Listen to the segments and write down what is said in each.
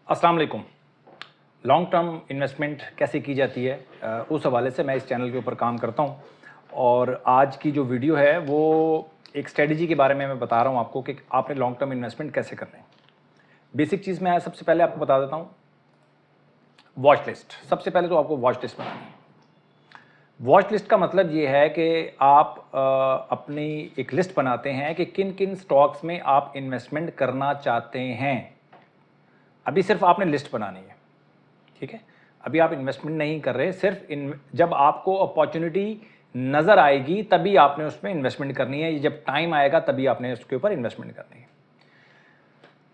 अस्सलाम वालेकुम। Long term investment कैसे की जाती है उस हवाले से मैं इस चैनल के ऊपर काम करता हूँ। और आज की जो वीडियो है वो एक स्ट्रेटजी के बारे में मैं बता रहा हूँ आपको कि आपने लॉन्ग टर्म इन्वेस्टमेंट कैसे करना है। बेसिक चीज़ मैं सबसे पहले आपको बता देता हूँ, वॉच लिस्ट। सबसे पहले तो आपको वॉच लिस्ट बनानी है। वॉच लिस्ट का मतलब ये है कि आप अपनी एक लिस्ट बनाते हैं कि किन किन स्टॉक्स में आप इन्वेस्टमेंट करना चाहते हैं। अभी सिर्फ आपने लिस्ट बनानी है, ठीक है। अभी आप इन्वेस्टमेंट नहीं कर रहे, सिर्फ जब आपको अपॉर्चुनिटी नज़र आएगी तभी आपने उसमें इन्वेस्टमेंट करनी है। जब टाइम आएगा तभी आपने उसके ऊपर इन्वेस्टमेंट करनी है।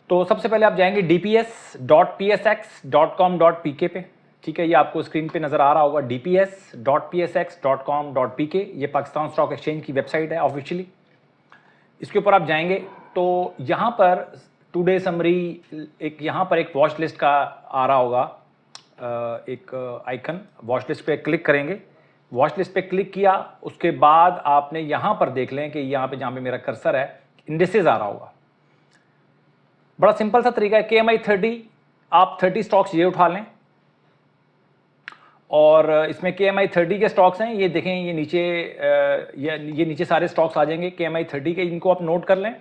तो सबसे पहले आप जाएंगे dps.psx.com.pk पे, ठीक है। ये आपको स्क्रीन पे नज़र आ रहा होगा, dps.psx.com.pk। ये पाकिस्तान स्टॉक एक्सचेंज की वेबसाइट है ऑफिशियली। इसके ऊपर आप जाएंगे तो यहाँ पर टुडे समरी, एक यहाँ पर एक वॉच लिस्ट का आ रहा होगा, एक आइकन। वॉच लिस्ट पे क्लिक करेंगे। वॉच लिस्ट पे क्लिक किया, उसके बाद आपने यहाँ पर देख लें कि यहाँ पे जहाँ पे मेरा कर्सर है इंडिसेस आ रहा होगा। बड़ा सिंपल सा तरीका है, KMI 30, आप 30 स्टॉक्स ये उठा लें। और इसमें KMI 30 के स्टॉक्स हैं, ये देखें, ये नीचे ये नीचे सारे स्टॉक्स आ जाएंगे KMI 30 के, इनको आप नोट कर लें।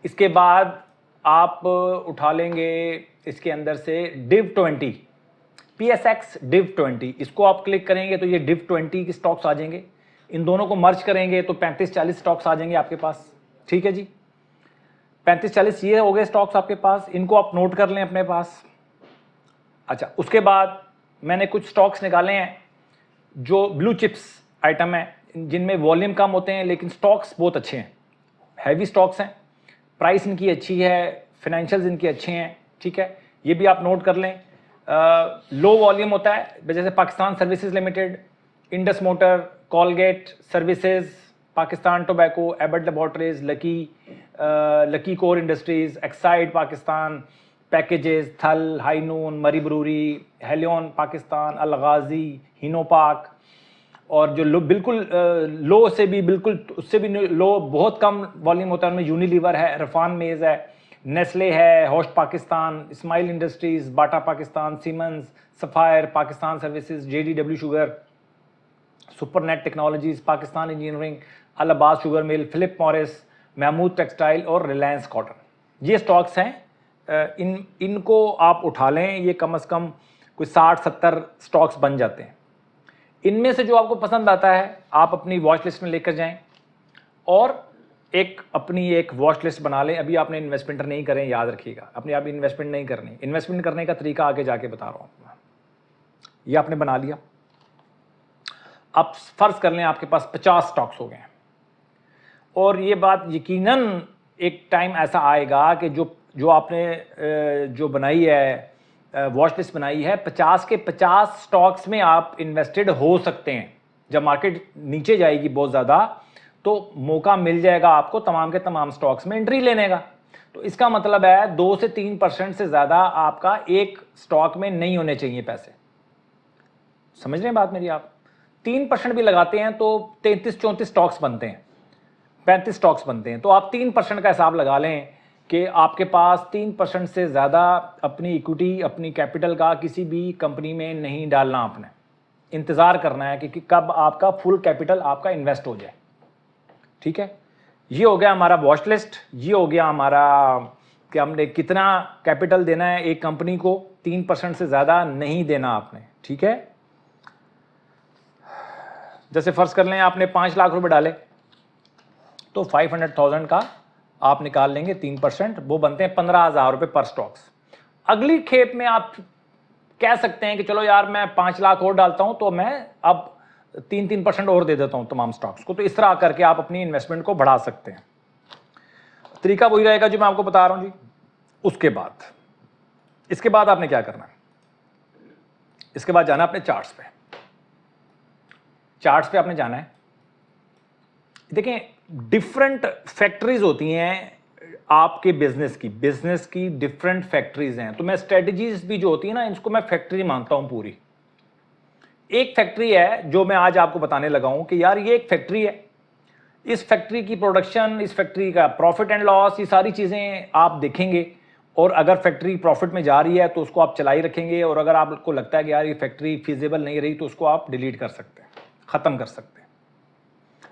इसके बाद आप उठा लेंगे इसके अंदर से DIV 20, PSX DIV 20, इसको आप क्लिक करेंगे तो ये DIV 20 के स्टॉक्स आ जाएंगे। इन दोनों को मर्ज करेंगे तो 35-40 स्टॉक्स आ जाएंगे आपके पास, ठीक है जी। 35-40 ये हो गए स्टॉक्स आपके पास, इनको आप नोट कर लें अपने पास। अच्छा, उसके बाद मैंने कुछ स्टॉक्स निकाले हैं जो ब्लू चिप्स आइटम है, जिनमें वॉल्यूम कम होते हैं लेकिन स्टॉक्स बहुत अच्छे हैं, हैवी स्टॉक्स हैं, प्राइस इनकी अच्छी है, फाइनेंशियल्स इनके अच्छे हैं, ठीक है। ये भी आप नोट कर लें। लो वॉल्यूम होता है, जैसे Pakistan services limited, Indus motor, Colgate services, Pakistan tobacco, Abbott laboratories, lucky core industries, Exide Pakistan, packages, थल, हाईनून, मरी ब्रूरी, हेलियन पाकिस्तान, अलगाजी, हिनोपाक। और जो बिल्कुल लो से भी, बिल्कुल उससे भी लो, बहुत कम वॉल्यूम होता है, उनमें यूनिलीवर है, रफान मेज़ है, नेस्ले है, होस्ट Pakistan, smile industries, Bata Pakistan, Siemens, Sapphire, Pakistan services, JDW sugar, supernet technologies, Pakistan engineering, Allahabad sugar mill, Philip Morris, Mahmood textile और रिलायंस कॉटन। ये स्टॉक्स हैं। इनको आप उठा लें, ये कम से कम कोई 60-70 स्टॉक्स बन जाते हैं। इनमें से जो आपको पसंद आता है आप अपनी वॉच लिस्ट में लेकर जाएं और अपनी एक वॉच लिस्ट बना लें। अभी आपने इन्वेस्टमेंट नहीं करें, याद रखिएगा, अपनी आप इन्वेस्टमेंट नहीं करनी। इन्वेस्टमेंट करने का तरीका आगे जाके बता रहा हूँ। ये आपने बना लिया। अब फर्ज कर लें आपके पास 50 स्टॉक्स हो गए हैं, और ये बात यकीनन एक टाइम ऐसा आएगा कि जो आपने जो बनाई है, वॉच लिस्ट बनाई है, 50 के 50 स्टॉक्स में आप इन्वेस्टेड हो सकते हैं। जब मार्केट नीचे जाएगी बहुत ज़्यादा तो मौका मिल जाएगा आपको तमाम के तमाम स्टॉक्स में एंट्री लेने का। तो इसका मतलब है 2 से 3% से ज़्यादा आपका एक स्टॉक में नहीं होने चाहिए पैसे। समझ रहे हैं बात मेरी आप? 3% भी लगाते हैं तो 33-34 स्टॉक्स बनते हैं, 35 स्टॉक्स बनते हैं। तो आप 3% का हिसाब लगा लें कि आपके पास 3% से ज़्यादा अपनी इक्विटी, अपनी कैपिटल का किसी भी कंपनी में नहीं डालना। आपने इंतज़ार करना है कि कब आपका फुल कैपिटल आपका इन्वेस्ट हो जाए, ठीक है। ये हो गया हमारा वॉच लिस्ट। ये हो गया हमारा कि हमने कितना कैपिटल देना है एक कंपनी को, 3% से ज़्यादा नहीं देना आपने, ठीक है। जैसे फ़र्ज़ कर लें आपने 5 लाख रुपए डाले तो 500,000 का आप निकाल लेंगे 3%, वो बनते हैं 15,000 रुपये पर स्टॉक्स। अगली खेप में आप कह सकते हैं कि चलो यार मैं 5 लाख और डालता हूं तो मैं अब 3% और दे देता हूं तमाम स्टॉक्स को। तो इस तरह करके आप अपनी इन्वेस्टमेंट को बढ़ा सकते हैं। तरीका वही रहेगा जो मैं आपको बता रहा हूं जी। इसके बाद आपने क्या करना है, इसके बाद जाना है अपने चार्ट्स पे। चार्ट्स पे आपने जाना है। देखें, डिफरेंट फैक्ट्रीज होती हैं आपके बिजनेस की डिफरेंट फैक्ट्रीज हैं। तो मैं स्ट्रेटजीज भी जो होती है ना, इसको मैं फैक्ट्री मानता हूं पूरी। एक फैक्ट्री है जो मैं आज आपको बताने लगा हूं कि यार ये एक फैक्ट्री है, इस फैक्ट्री की प्रोडक्शन, इस फैक्ट्री का प्रॉफिट एंड लॉस, ये सारी चीजें आप देखेंगे और अगर फैक्ट्री प्रॉफिट में जा रही है तो उसको आप चलाई रखेंगे, और अगर आपको लगता है कि यार ये फैक्ट्री फिजिबल नहीं रही तो उसको आप डिलीट कर सकते हैं, ख़त्म कर सकते हैं।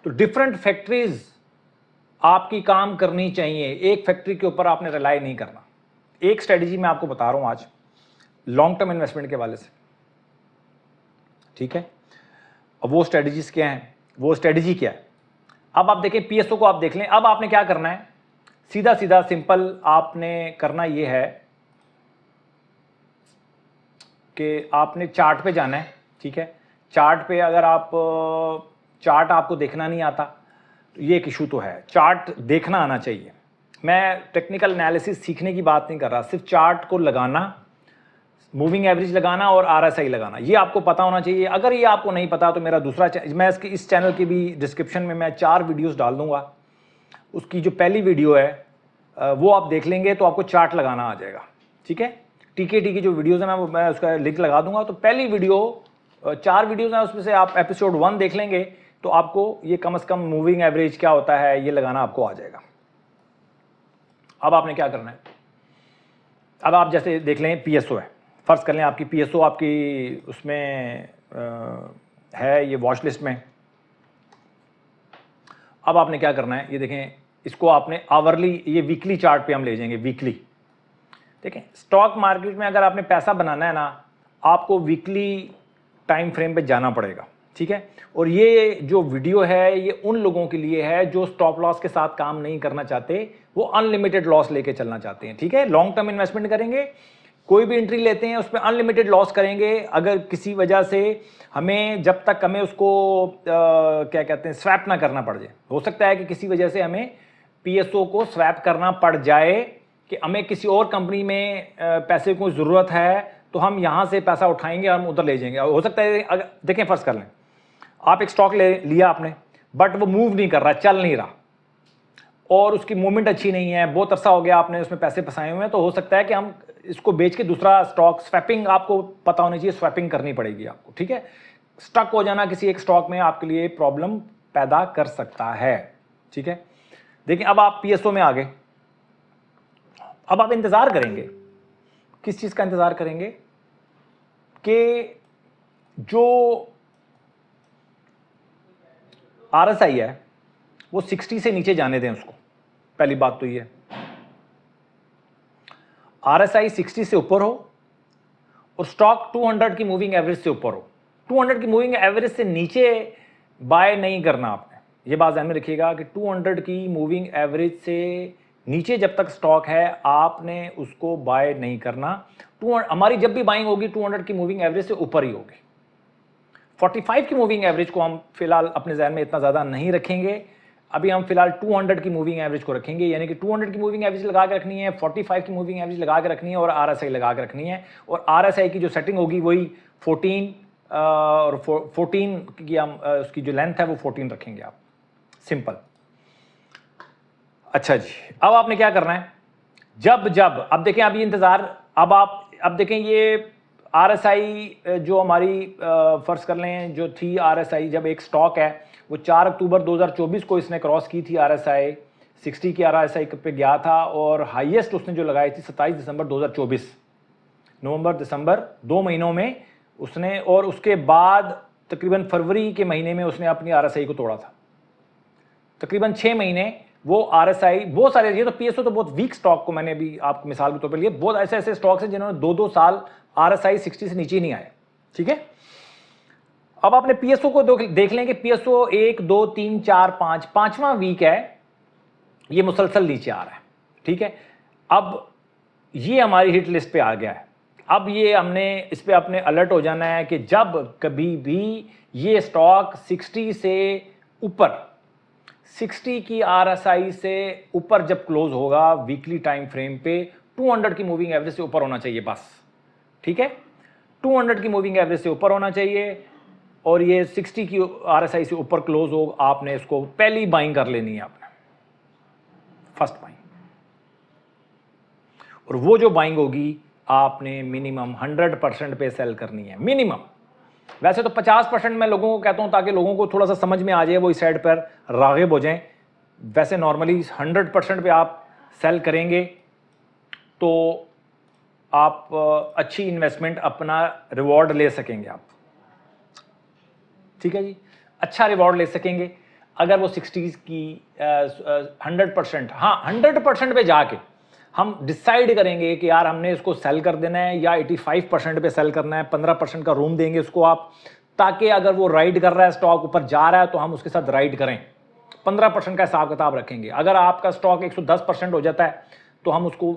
तो डिफरेंट फैक्ट्रीज आपकी काम करनी चाहिए, एक फैक्ट्री के ऊपर आपने रिलाई नहीं करना। एक स्ट्रेटजी मैं आपको बता रहा हूँ आज लॉन्ग टर्म इन्वेस्टमेंट के वाले से, ठीक है। अब वो स्ट्रेटजीज क्या हैं, वो स्ट्रेटजी क्या है, अब आप देखें पीएसओ को आप देख लें। अब आपने क्या करना है, सीधा सीधा सिंपल आपने करना ये है कि आपने चार्ट पे जाना है, ठीक है। चार्ट पे अगर आप चार्ट आपको देखना नहीं आता तो ये एक इशू तो है, चार्ट देखना आना चाहिए। मैं टेक्निकल एनालिसिस सीखने की बात नहीं कर रहा, सिर्फ चार्ट को लगाना, मूविंग एवरेज लगाना और आरएसआई लगाना, ये आपको पता होना चाहिए। अगर ये आपको नहीं पता तो मेरा दूसरा मैं इस चैनल की भी डिस्क्रिप्शन में मैं 4 वीडियोस डाल दूंगा। उसकी जो पहली वीडियो है वो आप देख लेंगे तो आपको चार्ट लगाना आ जाएगा, ठीक है। टीकेटी की जो वीडियोज़ है मैं उसका लिंक लगा दूंगा। तो पहली वीडियो 4 वीडियोज़ हैं, उसमें से आप एपिसोड 1 देख लेंगे तो आपको ये कम से कम मूविंग एवरेज क्या होता है ये लगाना आपको आ जाएगा। अब आपने क्या करना है, अब आप जैसे देख लें पीएसओ है, फ़र्ज़ कर लें आपकी पीएसओ आपकी उसमें है ये वॉच लिस्ट में। अब आपने क्या करना है, ये देखें, इसको आपने आवरली, ये वीकली चार्ट पे हम ले जाएंगे, वीकली। देखें स्टॉक मार्केट में अगर आपने पैसा बनाना है ना, आपको वीकली टाइम फ्रेम पे जाना पड़ेगा, ठीक है। और ये जो वीडियो है ये उन लोगों के लिए है जो स्टॉप लॉस के साथ काम नहीं करना चाहते, वो अनलिमिटेड लॉस लेके चलना चाहते हैं, ठीक है। लॉन्ग टर्म इन्वेस्टमेंट करेंगे, कोई भी एंट्री लेते हैं उस पर अनलिमिटेड लॉस करेंगे। अगर किसी वजह से हमें, जब तक हमें उसको क्या कहते हैं, स्वैप ना करना पड़ जाए, हो सकता है कि किसी वजह से हमें पीएसओ को स्वैप करना पड़ जाए, कि हमें किसी और कंपनी में पैसे की ज़रूरत है तो हम यहाँ से पैसा उठाएंगे और हम उधर ले जाएंगे। हो सकता है अगर देखें, फ़र्ज़ कर लें आप एक स्टॉक ले लिया आपने, बट वो मूव नहीं कर रहा, चल नहीं रहा, और उसकी मूवमेंट अच्छी नहीं है, बहुत अरसा हो गया आपने उसमें पैसे फंसाए हुए हैं, तो हो सकता है कि हम इसको बेच के दूसरा स्टॉक, स्वैपिंग आपको पता होनी चाहिए, स्वैपिंग करनी पड़ेगी आपको, ठीक है। स्टक हो जाना किसी एक स्टॉक में आपके लिए प्रॉब्लम पैदा कर सकता है, ठीक है। देखिए अब आप पीएसओ में आ गए, अब आप इंतज़ार करेंगे, किस चीज़ का इंतज़ार करेंगे, कि जो आरएसआई है वो 60 से नीचे जाने दें उसको। पहली बात तो ये, आरएसआई 60 से ऊपर हो और स्टॉक 200 की मूविंग एवरेज से ऊपर हो। 200 की मूविंग एवरेज से नीचे बाय नहीं करना आपने, ये बात ध्यान में रखिएगा कि 200 की मूविंग एवरेज से नीचे जब तक स्टॉक है आपने उसको बाय नहीं करना। हमारी जब भी बाइंग होगी 200 की मूविंग एवरेज से ऊपर ही होगी। 45 की मूविंग एवरेज को हम फिलहाल अपने ज़हन में इतना ज़्यादा नहीं रखेंगे, अभी हम फिलहाल 200 की मूविंग एवरेज को रखेंगे, यानी कि 200 की मूविंग एवरेज लगा के रखनी है, 45 की मूविंग एवरेज लगा के रखनी है और आरएसआई लगा के रखनी है। और आरएसआई की जो सेटिंग होगी वही 14 और 14 की हम उसकी जो लेंथ है वो 14 रखेंगे आप, सिंपल। अच्छा जी, अब आपने क्या करना है, जब अब देखें, अब ये इंतज़ार, अब देखें ये आरएसआई जो हमारी फ़र्ज़ कर लें जो थी आरएसआई, जब एक स्टॉक है वो 4 अक्टूबर 2024 को इसने क्रॉस की थी, आरएसआई 60 की आरएसआई पे गया था, और हाईएस्ट उसने जो लगाई थी 27 दिसंबर 2024, नवंबर दिसंबर 2 महीनों में उसने, और उसके बाद तकरीबन फरवरी के महीने में उसने अपनी आरएसआई को तोड़ा था। तकरीबन 6 महीने वो आरएसआई, बहुत सारे, ये तो पीएसओ तो बहुत वीक स्टॉक को मैंने भी आपको मिसाल के तौर पर लिए, बहुत ऐसे स्टॉक्स हैं जिन्होंने 2-2 साल आरएसआई 60 से नीचे नहीं आए, ठीक है। अब आपने पीएसओ को देख लें कि पीएसओ 1, 2, 3, 4, 5, 5वां वीक है, ये मुसलसल नीचे आ रहा है, ठीक है। अब ये हमारी हिट लिस्ट पे आ गया है, अब ये हमने इस पे अपने अलर्ट हो जाना है कि जब कभी भी ये स्टॉक 60 से ऊपर, 60 की आरएसआई से ऊपर जब क्लोज होगा वीकली टाइम फ्रेम पे, 200 की मूविंग एवरेज से ऊपर होना चाहिए बस, ठीक है। 200 की मूविंग एवरेज से ऊपर होना चाहिए और ये 60 की आरएसआई से ऊपर क्लोज हो, आपने इसको पहली बाइंग कर लेनी है, आपने फर्स्ट बाइंग। और वो जो बाइंग होगी आपने मिनिमम 100% पे सेल करनी है, मिनिमम। वैसे तो 50% मैं लोगों को कहता हूं ताकि लोगों को थोड़ा सा समझ में आ जाए, वो इस साइड पर राग़िब हो जाएं। वैसे नॉर्मली 100% पे आप सेल करेंगे तो आप अच्छी इन्वेस्टमेंट अपना रिवॉर्ड ले सकेंगे आप, ठीक है जी, अच्छा रिवॉर्ड ले सकेंगे। अगर वो 60s की 100%, हाँ 100% पे जाके हम डिसाइड करेंगे कि यार हमने इसको सेल कर देना है या 85% पे सेल करना है, 15% का रूम देंगे उसको आप, ताकि अगर वो राइड कर रहा है, स्टॉक ऊपर जा रहा है तो हम उसके साथ राइड करें। 15% का हिसाब किताब रखेंगे। अगर आपका स्टॉक 110% हो जाता है तो हम उसको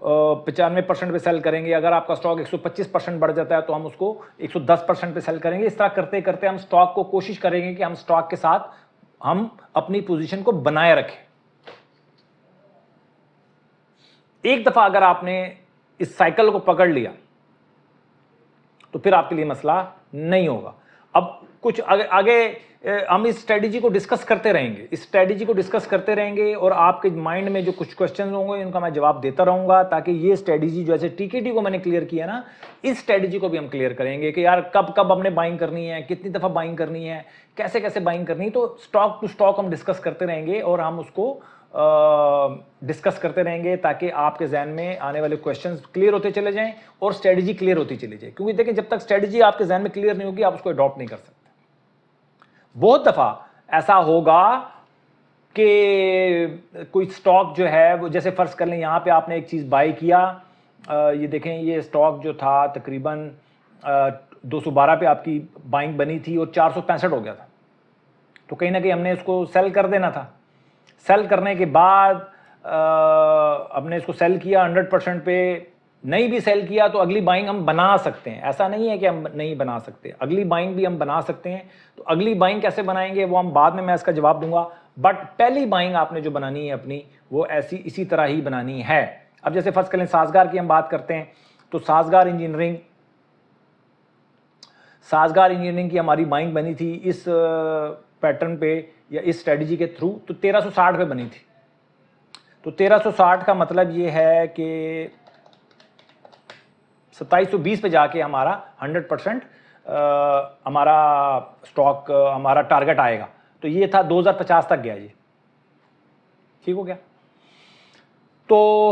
95% पे सेल करेंगे। अगर आपका स्टॉक 125% बढ़ जाता है तो हम उसको 110% पे सेल करेंगे। इस तरह करते करते हम स्टॉक को कोशिश करेंगे कि हम स्टॉक के साथ हम अपनी पोजीशन को बनाए रखें। एक दफा अगर आपने इस साइकिल को पकड़ लिया तो फिर आपके लिए मसला नहीं होगा। अब कुछ आगे हम इस स्ट्रेटजी को डिस्कस करते रहेंगे, इस स्ट्रेटजी को डिस्कस करते रहेंगे और आपके माइंड में जो कुछ क्वेश्चन होंगे उनका मैं जवाब देता रहूंगा, ताकि ये स्ट्रेटजी जो ऐसे टीकेटी को मैंने क्लियर किया ना, इस स्ट्रेटजी को भी हम क्लियर करेंगे कि यार कब कब हमने बाइंग करनी है, कितनी दफा बाइंग करनी है, कैसे कैसे बाइंग करनी है। तो स्टॉक टू स्टॉक हम डिस्कस करते रहेंगे और हम उसको डिस्कस करते रहेंगे ताकि आपके जहन में आने वाले क्वेश्चंस क्लियर होते चले जाएं और स्ट्रेटजी क्लियर होती चली जाए। क्योंकि देखिए जब तक स्ट्रेटजी आपके जहन में क्लियर नहीं होगी आप उसको अडॉप्ट नहीं कर सकते। बहुत दफा ऐसा होगा कि कोई स्टॉक जो है वो, जैसे फर्ज कर लें यहां पे आपने एक चीज बाय किया, ये देखें ये स्टॉक जो था तकरीबन 212 पे आपकी बाइंग बनी थी और 465 हो गया था, तो कहीं ना कहीं हमने इसको सेल कर देना था। सेल करने के बाद हमने इसको सेल किया 100% पे, नहीं भी सेल किया तो अगली बाइंग हम बना सकते हैं। ऐसा नहीं है कि हम नहीं बना सकते, अगली बाइंग भी हम बना सकते हैं। तो अगली बाइंग कैसे बनाएंगे वो हम बाद में मैं इसका जवाब दूंगा, बट पहली बाइंग आपने जो बनानी है अपनी वो ऐसी इसी तरह ही बनानी है। अब जैसे फर्स्ट करें साजगार की हम बात करते हैं, तो साजगार इंजीनियरिंग की हमारी बाइंग बनी थी इस पैटर्न पे या इस स्ट्रेटजी के थ्रू, तो 1360 पे बनी थी। तो 1360 का मतलब ये है कि 2720 पे जाके हमारा 100% हमारा स्टॉक हमारा टारगेट आएगा। तो ये था 2050 तक गया ये, ठीक हो गया। तो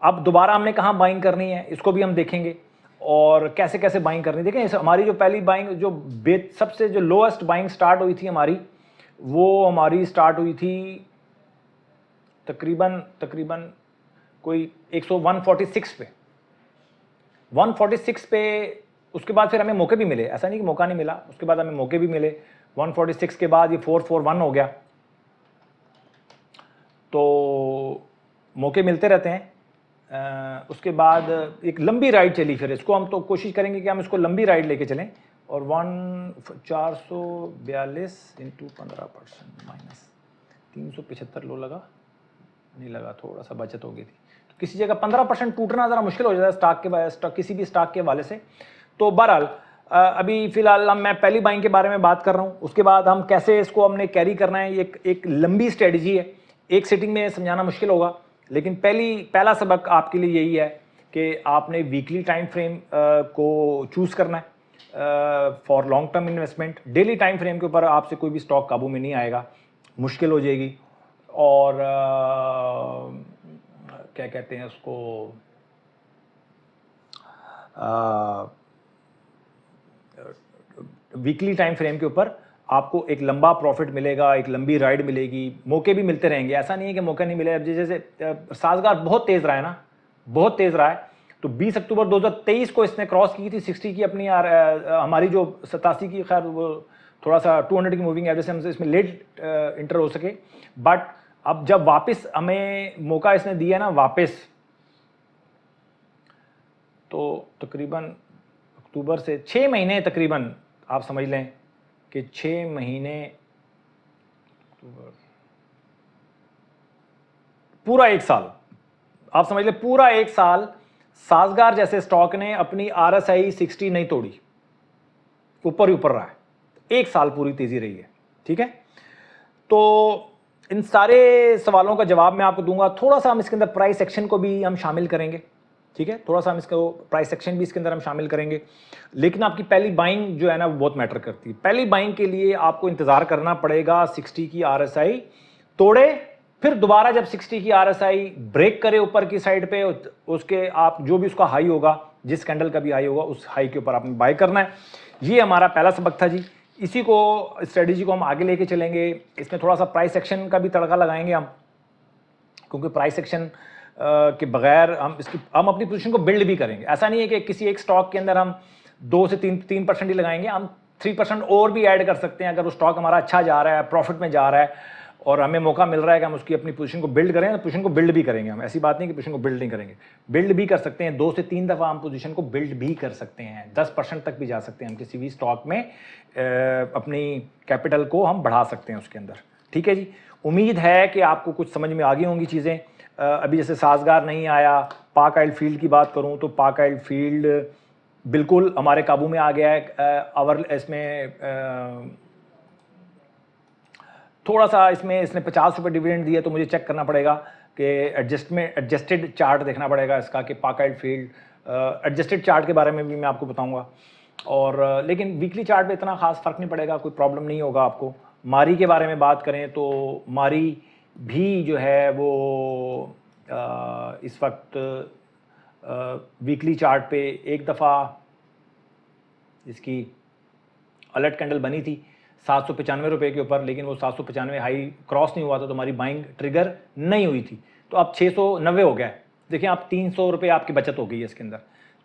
अब दोबारा हमने कहाँ बाइंग करनी है इसको भी हम देखेंगे और कैसे कैसे बाइंग करनी। देखें हमारी जो पहली बाइंग जो सबसे जो लोएस्ट बाइंग स्टार्ट हुई थी हमारी, वो हमारी स्टार्ट हुई थी तकरीबन कोई 146 पे, 146 पे। उसके बाद फिर हमें मौके भी मिले, ऐसा नहीं कि मौका नहीं मिला, उसके बाद हमें मौके भी मिले। 146 के बाद ये 441 हो गया। तो मौके मिलते रहते हैं। उसके बाद एक लंबी राइड चली, फिर इसको हम तो कोशिश करेंगे कि हम इसको लंबी राइड लेके चलें। और 442 इंटू 15% माइनस 375 लो लगा नहीं लगा, थोड़ा सा बचत हो गई थी। तो किसी जगह 15% टूटना ज़रा मुश्किल हो जाता है स्टॉक किसी भी स्टॉक के हवाले से। तो बहरहाल अभी फ़िलहाल मैं पहली बाइंग के बारे में बात कर रहा हूँ। उसके बाद हम कैसे इसको हमने कैरी करना है, एक लंबी स्ट्रेटजी है, एक सिटिंग में समझाना मुश्किल होगा। लेकिन पहला सबक आपके लिए यही है कि आपने वीकली टाइम फ्रेम को चूज़ करना है for long term investment. Daily time frame के ऊपर आपसे कोई भी स्टॉक काबू में नहीं आएगा, मुश्किल हो जाएगी। और क्या कहते हैं उसको, वीकली टाइम फ्रेम के ऊपर आपको एक लंबा प्रॉफिट मिलेगा, एक लंबी राइड मिलेगी, मौके भी मिलते रहेंगे। ऐसा नहीं है कि मौका नहीं मिले। अब जैसे साजगार बहुत तेज़ रहा है ना, बहुत तेज़ रहा है। तो 20 अक्टूबर 2023 को इसने क्रॉस की थी 60 की अपनी हमारी जो 87 की, खैर वो थोड़ा सा 200 की मूविंग एवरेज से हम इसमें लेट इंटर हो सके। बट अब जब वापस हमें मौका इसने दिया ना वापस, तो तकरीबन अक्टूबर से 6 महीने तकरीबन आप समझ लें कि 6 महीने, पूरा एक साल आप समझ लें, पूरा एक साल साजगार जैसे स्टॉक ने अपनी RSI 60 नहीं तोड़ी, ऊपर ही ऊपर रहा है। एक साल पूरी तेजी रही है, ठीक है। तो इन सारे सवालों का जवाब मैं आपको दूंगा। थोड़ा सा हम इसके अंदर प्राइस एक्शन को भी हम शामिल करेंगे, ठीक है। थोड़ा सा हम इसको प्राइस सेक्शन भी इसके अंदर हम शामिल करेंगे। लेकिन आपकी पहली बाइंग जो है ना वो बहुत मैटर करती है। पहली बाइंग के लिए आपको इंतज़ार करना पड़ेगा 60 की RSI तोड़े फिर दोबारा जब 60 की RSI ब्रेक करे ऊपर की साइड पे, उसके आप जो भी उसका हाई होगा, जिस कैंडल का भी हाई होगा, उस हाई के ऊपर आपने बाय करना है। ये हमारा पहला सबक था जी। इसी को, स्ट्रेटजी को हम आगे लेके चलेंगे। इसमें थोड़ा सा प्राइस एक्शन का भी तड़का लगाएंगे हम, क्योंकि प्राइस एक्शन के बगैर हम अपनी पोजीशन को बिल्ड भी करेंगे। ऐसा नहीं है कि किसी एक स्टॉक के अंदर हम 2 से 3% ही लगाएंगे, हम 3% और भी ऐड कर सकते हैं। अगर वो स्टॉक हमारा अच्छा जा रहा है, प्रॉफिट में जा रहा है और हमें मौका मिल रहा है कि हम उसकी अपनी पोजीशन को बिल्ड करें, तो पोजीशन को बिल्ड भी करेंगे हम। ऐसी बात नहीं कि पोजीशन को बिल्ड नहीं करेंगे, बिल्ड भी कर सकते हैं। 2 से 3 दफ़ा हम पोजीशन को बिल्ड भी कर सकते हैं, 10% तक भी जा सकते हैं हम किसी भी स्टॉक में। अपनी कैपिटल को हम बढ़ा सकते हैं उसके अंदर। ठीक है जी, उम्मीद है कि आपको कुछ समझ में आ गई होंगी चीज़ें। अभी जैसे साजगार नहीं आया, पाक ऑयल फील्ड की बात करूं तो पाक ऑयल फील्ड बिल्कुल हमारे काबू में आ गया है। इसमें थोड़ा सा इसने 50 रुपये डिविडेंड दिया, तो मुझे चेक करना पड़ेगा कि एडजस्टेड चार्ट देखना पड़ेगा इसका, कि पाक ऑयल फील्ड एडजस्टेड चार्ट के बारे में भी मैं आपको बताऊंगा। और लेकिन वीकली चार्ट पे इतना खास फ़र्क नहीं पड़ेगा, कोई प्रॉब्लम नहीं होगा आपको। मारी के बारे में बात करें तो मारी भी जो है वो इस वक्त वीकली चार्ट पे एक दफ़ा इसकी अलर्ट कैंडल बनी थी 795 रुपये के ऊपर, लेकिन वो 795 हाई क्रॉस नहीं हुआ था, तो हमारी बाइंग ट्रिगर नहीं हुई थी। तो अब 690 हो गया है। देखिए आप 300 रुपये आपकी बचत हो गई है इसके अंदर।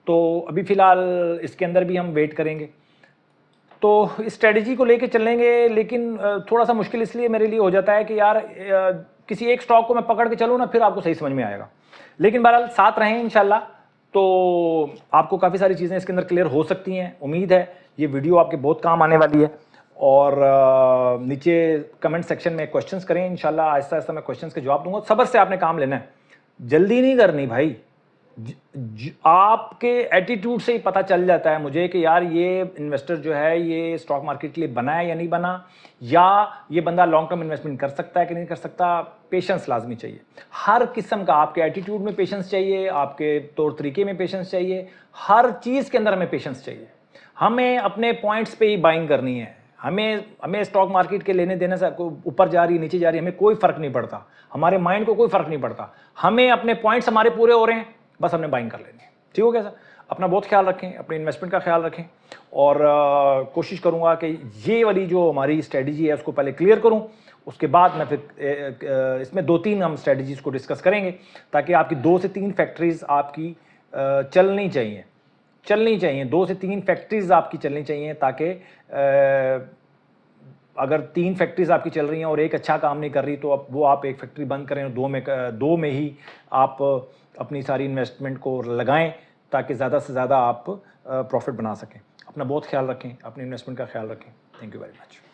तो अभी फ़िलहाल इसके अंदर भी हम वेट करेंगे। तो इस स्ट्रेटजी को लेके चलेंगे, लेकिन थोड़ा सा मुश्किल इसलिए मेरे लिए हो जाता है कि यार किसी एक स्टॉक को मैं पकड़ के चलूँ ना, फिर आपको सही समझ में आएगा। लेकिन बहरहाल साथ रहें इंशाल्लाह, तो आपको काफ़ी सारी चीज़ें इसके अंदर क्लियर हो सकती हैं। उम्मीद है ये वीडियो आपके बहुत काम आने वाली है। और नीचे कमेंट सेक्शन में क्वेश्चंस करें, इंशाल्लाह आहिस्ता आहिस्ता मैं क्वेश्चंस के जवाब दूंगा। सब्र से आपने काम लेना है, जल्दी नहीं करनी भाई। आपके एटीट्यूड से ही पता चल जाता है मुझे कि यार ये इन्वेस्टर जो है ये स्टॉक मार्केट के लिए बना है या नहीं बना, या ये बंदा लॉन्ग टर्म इन्वेस्टमेंट कर सकता है कि नहीं कर सकता। पेशेंस लाजमी चाहिए, हर किस्म का। आपके एटीट्यूड में पेशेंस चाहिए, आपके तौर तरीके में पेशेंस चाहिए, हर चीज़ के अंदर हमें पेशेंस चाहिए। हमें अपने पॉइंट्स पे ही बाइंग करनी है। हमें स्टॉक मार्केट के लेने देने से ऊपर जा रही है नीचे जा रही है हमें कोई फ़र्क नहीं पड़ता, हमारे माइंड को कोई फ़र्क नहीं पड़ता। हमें अपने पॉइंट्स हमारे पूरे हो रहे हैं, बस हमने बाइंग कर लेनी है। ठीक हो गया सर? अपना बहुत ख्याल रखें, अपने इन्वेस्टमेंट का ख्याल रखें। और कोशिश करूंगा कि ये वाली जो हमारी स्ट्रेटजी है उसको पहले क्लियर करूं, उसके बाद मैं फिर इसमें 2-3 हम स्ट्रेटजीज़ को डिस्कस करेंगे, ताकि आपकी 2 से 3 फैक्ट्रीज़ आपकी चलनी चाहिए। 2 से 3 फैक्ट्रीज़ आपकी चलनी चाहिए, ताकि अगर 3 फैक्ट्रीज़ आपकी चल रही हैं और एक अच्छा काम नहीं कर रही, तो अब वो आप एक फैक्ट्री बंद करें, 2 में ही आप अपनी सारी इन्वेस्टमेंट को लगाएं, ताकि ज़्यादा से ज़्यादा आप प्रॉफिट बना सकें। अपना बहुत ख्याल रखें, अपनी इन्वेस्टमेंट का ख्याल रखें। Thank you very much.